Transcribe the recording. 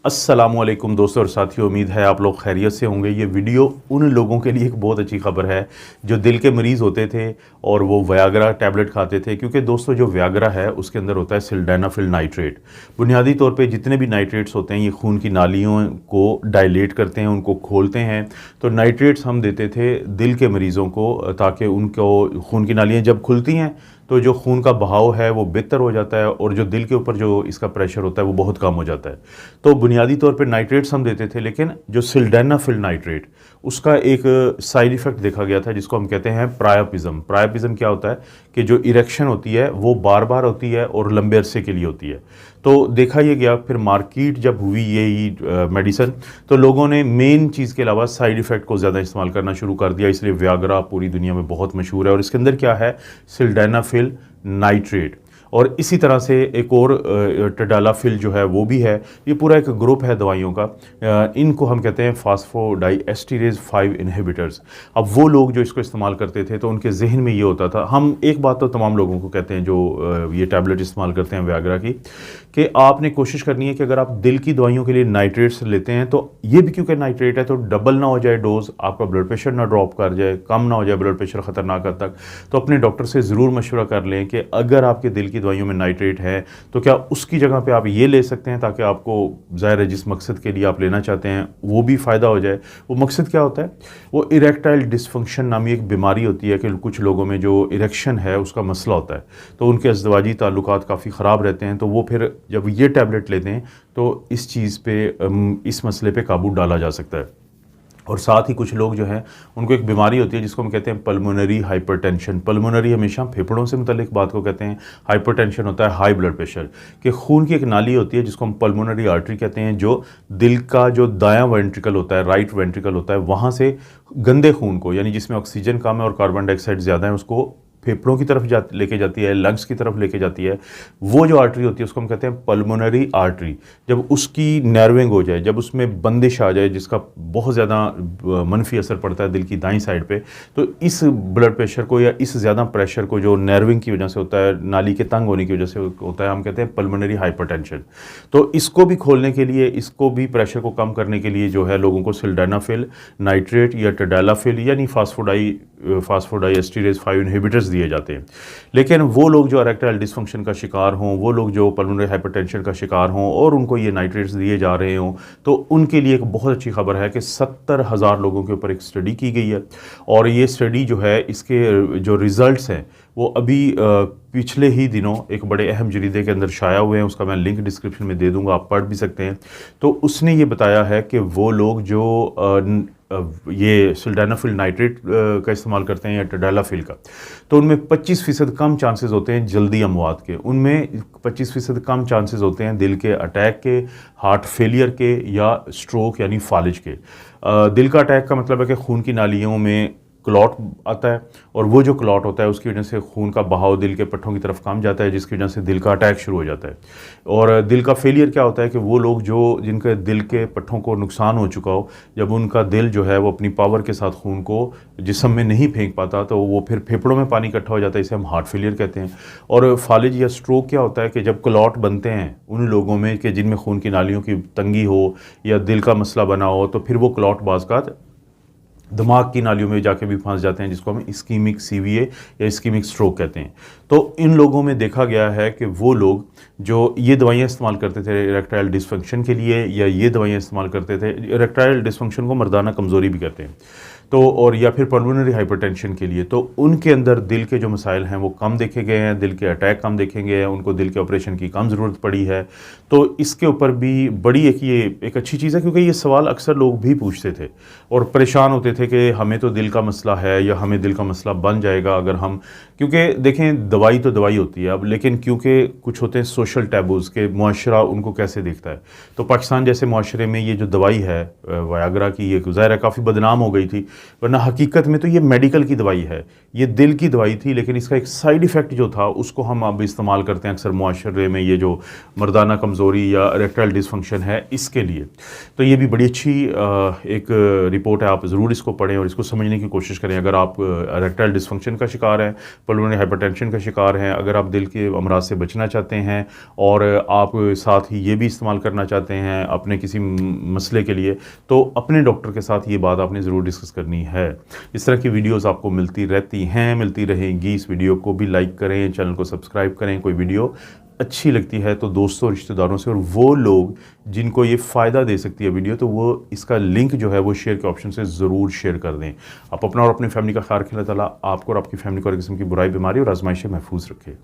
अस्सलामुअलैकुम दोस्तों और साथियों, उम्मीद है आप लोग खैरियत से होंगे। ये वीडियो उन लोगों के लिए एक बहुत अच्छी खबर है जो दिल के मरीज़ होते थे और वो वयाग्रा टैबलेट खाते थे, क्योंकि दोस्तों जो वयाग्रा है उसके अंदर होता है सिल्डेनाफिल नाइट्रेट। बुनियादी तौर पे जितने भी नाइट्रेट्स होते हैं ये खून की नालियों को डायलेट करते हैं, उनको खोलते हैं। तो नाइट्रेट्स हम देते थे दिल के मरीज़ों को ताकि उनको खून की नालियाँ जब खुलती हैं तो जो खून का बहाव है वो बेहतर हो जाता है और जो दिल के ऊपर जो इसका प्रेशर होता है वो बहुत कम हो जाता है। तो बुनियादी तौर पे नाइट्रेट्स हम देते थे, लेकिन जो सिल्डेनाफिल नाइट्रेट उसका एक साइड इफ़ेक्ट देखा गया था जिसको हम कहते हैं प्रायापिज्म। प्रायापिज्म क्या होता है कि जो इरेक्शन होती है वो बार बार होती है और लंबे अरसे के लिए होती है। तो देखा ये गया, फिर मार्केट जब हुई ये मेडिसन तो लोगों ने मेन चीज़ के अलावा साइड इफ़ेक्ट को ज़्यादा इस्तेमाल करना शुरू कर दिया, इसलिए व्याग्रा पूरी दुनिया में बहुत मशहूर है। और इसके अंदर क्या है, सिल्डेनाफिल नाइट्रेट। और इसी तरह से एक और टडालाफिल जो है वो भी है। ये पूरा एक ग्रुप है दवाइयों का। इनको हम कहते हैं फास्फोडाइएस्टरेज 5 इनहिबिटर्स। अब वो लोग जो इसको इस्तेमाल करते थे तो उनके जहन में ये होता था, हम एक बात तो तमाम लोगों को कहते हैं जो ये टैबलेट इस्तेमाल करते हैं व्याग्रा की, कि आपने कोशिश करनी है कि अगर आप दिल की दवाइयों के लिए नाइट्रेट्स लेते हैं तो ये भी क्योंकि नाइट्रेट है तो डबल ना हो जाए डोज, आपका ब्लड प्रेशर ना ड्रॉप कर जाए, कम ना हो जाए ब्लड प्रेशर ख़तरनाक हद तक। तो अपने डॉक्टर से ज़रूर मशवरा कर लें कि अगर आपके दिल की दवाइयों में नाइट्रेट है तो क्या उसकी जगह पे आप ये ले सकते हैं, ताकि आपको ज़ाहिर है जिस मकसद के लिए आप लेना चाहते हैं वो भी फ़ायदा हो जाए। वो मकसद क्या होता है, वो इरेक्टाइल डिसफंक्शन नामी एक बीमारी होती है कि कुछ लोगों में जो इरेक्शन है उसका मसला होता है, तो उनके अज़दवाजी ताल्लुकात काफ़ी ख़राब रहते हैं। तो वो फिर जब ये टैबलेट लेते हैं तो इस चीज़ पे, इस मसले पे काबू डाला जा सकता है। और साथ ही कुछ लोग जो हैं उनको एक बीमारी होती है जिसको हम कहते हैं पल्मोनरी हाइपरटेंशन। पल्मोनरी हमेशा फेफड़ों से मुतल्लिक बात को कहते हैं, हाइपरटेंशन होता है हाई ब्लड प्रेशर। कि खून की एक नाली होती है जिसको हम पल्मोनरी आर्टरी कहते हैं, जो दिल का जो दायां वेंट्रिकल होता है, राइट वेंट्रिकल होता है, वहाँ से गंदे खून को, यानी जिसमें ऑक्सीजन कम है और कार्बन डाइऑक्साइड ज़्यादा है, उसको फेफड़ों की तरफ लेके जाती है, लंग्स की तरफ लेके जाती है। वो जो आर्टरी होती है उसको हम कहते हैं पल्मोनरी आर्टरी। जब उसकी नर्विंग हो जाए, जब उसमें बंदिश आ जाए जिसका बहुत ज़्यादा मनफी असर पड़ता है दिल की दाईं साइड पे, तो इस ब्लड प्रेशर को या इस ज़्यादा प्रेशर को जो नर्विंग की वजह से होता है, नाली के तंग होने की वजह से होता है, हम कहते हैं पल्मोनरी हाइपरटेंशन। तो इसको भी खोलने के लिए, इसको भी प्रेशर को कम करने के लिए जो है लोगों को सिल्डेनाफिल नाइट्रेट या टडालाफिल यानी फास्फोडाइएस्टरेज 5 इनहिबिटर्स दिए जाते हैं। लेकिन वो लोग जो इरेक्टाइल डिसफंक्शन का शिकार हों, वो लोग जो पल्मोनरी हाइपरटेंशन का शिकार हों और उनको ये नाइट्रेट्स दिए जा रहे हों, तो उनके लिए एक बहुत अच्छी खबर है कि 70,000 लोगों के ऊपर एक स्टडी की गई है। और ये स्टडी जो है, इसके जो रिज़ल्ट्स हैं वो अभी पिछले ही दिनों एक बड़े अहम जरीदे के अंदर शाया हुए हैं। उसका मैं लिंक डिस्क्रिप्शन में दे दूंगा, आप पढ़ भी सकते हैं। तो उसने ये बताया है कि वो लोग जो ये सिल्डेनाफिल नाइट्रेट का इस्तेमाल करते हैं या टडालाफिल का, तो उनमें 25% कम चांसेस होते हैं जल्दी अमवात के। उनमें 25% कम चांसेस होते हैं दिल के अटैक के, हार्ट फेलियर के या स्ट्रोक यानी फालिज के। दिल का अटैक का मतलब है कि खून की नालियों में क्लॉट आता है और वो जो क्लॉट होता है उसकी वजह से खून का बहाव दिल के पट्टों की तरफ कम जाता है, जिसकी वजह से दिल का अटैक शुरू हो जाता है। और दिल का फेलियर क्या होता है कि वो लोग जो जिनके दिल के पट्टों को नुकसान हो चुका हो, जब उनका दिल जो है वो अपनी पावर के साथ खून को जिस्म में नहीं फेंक पाता तो वो फिर फेफड़ों में पानी इकट्ठा हो जाता है, इसे हम हार्ट फेलियर कहते हैं। और फालिज या स्ट्रोक क्या होता है कि जब क्लॉट बनते हैं उन लोगों में कि जिनमें खून की नालियों की तंगी हो या दिल का मसला बना हो, तो फिर वो क्लॉट बाज़ का दिमाग की नालियों में जाके भी फंस जाते हैं, जिसको हम इस्कीमिक सीवीए या इस्कीमिक स्ट्रोक कहते हैं। तो इन लोगों में देखा गया है कि वो लोग जो ये दवाइयाँ इस्तेमाल करते थे इरेक्टाइल डिसफंक्शन के लिए, या ये दवाइयाँ इस्तेमाल करते थे, इरेक्टाइल डिसफंक्शन को मर्दाना कमज़ोरी भी कहते हैं, तो और या फिर पल्मोनरी हाइपरटेंशन के लिए, तो उनके अंदर दिल के जो मसाइल हैं वो कम देखे गए हैं, दिल के अटैक कम देखे गए हैं, उनको दिल के ऑपरेशन की कम ज़रूरत पड़ी है। तो इसके ऊपर भी बड़ी ये एक अच्छी चीज़ है, क्योंकि ये सवाल अक्सर लोग भी पूछते थे और परेशान होते थे कि हमें तो दिल का मसला है या हमें दिल का मसला बन जाएगा अगर हम, क्योंकि देखें दवाई तो दवाई होती है अब, लेकिन क्योंकि कुछ होते हैं सोशल टैबूज़ के, मुआशरा उनको कैसे देखता है। तो पाकिस्तान जैसे मुआशरे में ये जो दवाई है वयाग्रा की, ये ज़ाहिर है काफ़ी बदनाम हो गई थी, वरना हकीकत में तो ये मेडिकल की दवाई है, ये दिल की दवाई थी, लेकिन इसका एक साइड इफ़ेक्ट जो था उसको हम अब इस्तेमाल करते हैं अक्सर मुआशरे में, ये जो मर्दाना कमज़ोरी या इरेक्टाइल डिसफंक्शन है इसके लिए। तो ये भी बड़ी अच्छी एक रिपोर्ट है, आप ज़रूर इसको पढ़ें और इसको समझने की कोशिश करें। अगर आप इरेक्टाइल डिसफंक्शन का शिकार हैं, पल्मोनरी हाइपरटेंशन का शिकार हैं, अगर आप दिल के अमराज से बचना चाहते हैं और आप साथ ही ये भी इस्तेमाल करना चाहते हैं अपने किसी मसले के लिए, तो अपने डॉक्टर के साथ ये बात आपने ज़रूर डिस्कस करनी है। इस तरह की वीडियोस आपको मिलती रहती हैं, मिलती रहेंगी। इस वीडियो को भी लाइक करें, चैनल को सब्सक्राइब करें। कोई वीडियो अच्छी लगती है तो दोस्तों रिश्तेदारों से, और वो लोग जिनको ये फ़ायदा दे सकती है वीडियो, तो वो इसका लिंक जो है वो शेयर के ऑप्शन से ज़रूर शेयर कर दें। आप अपना और अपनी फैमिली का ख्याल रखें। अल्लाह ताला आपको और आपकी फैमिली को हर किस्म की बुराई, बीमारी और आजमाइश से महफूज रखे।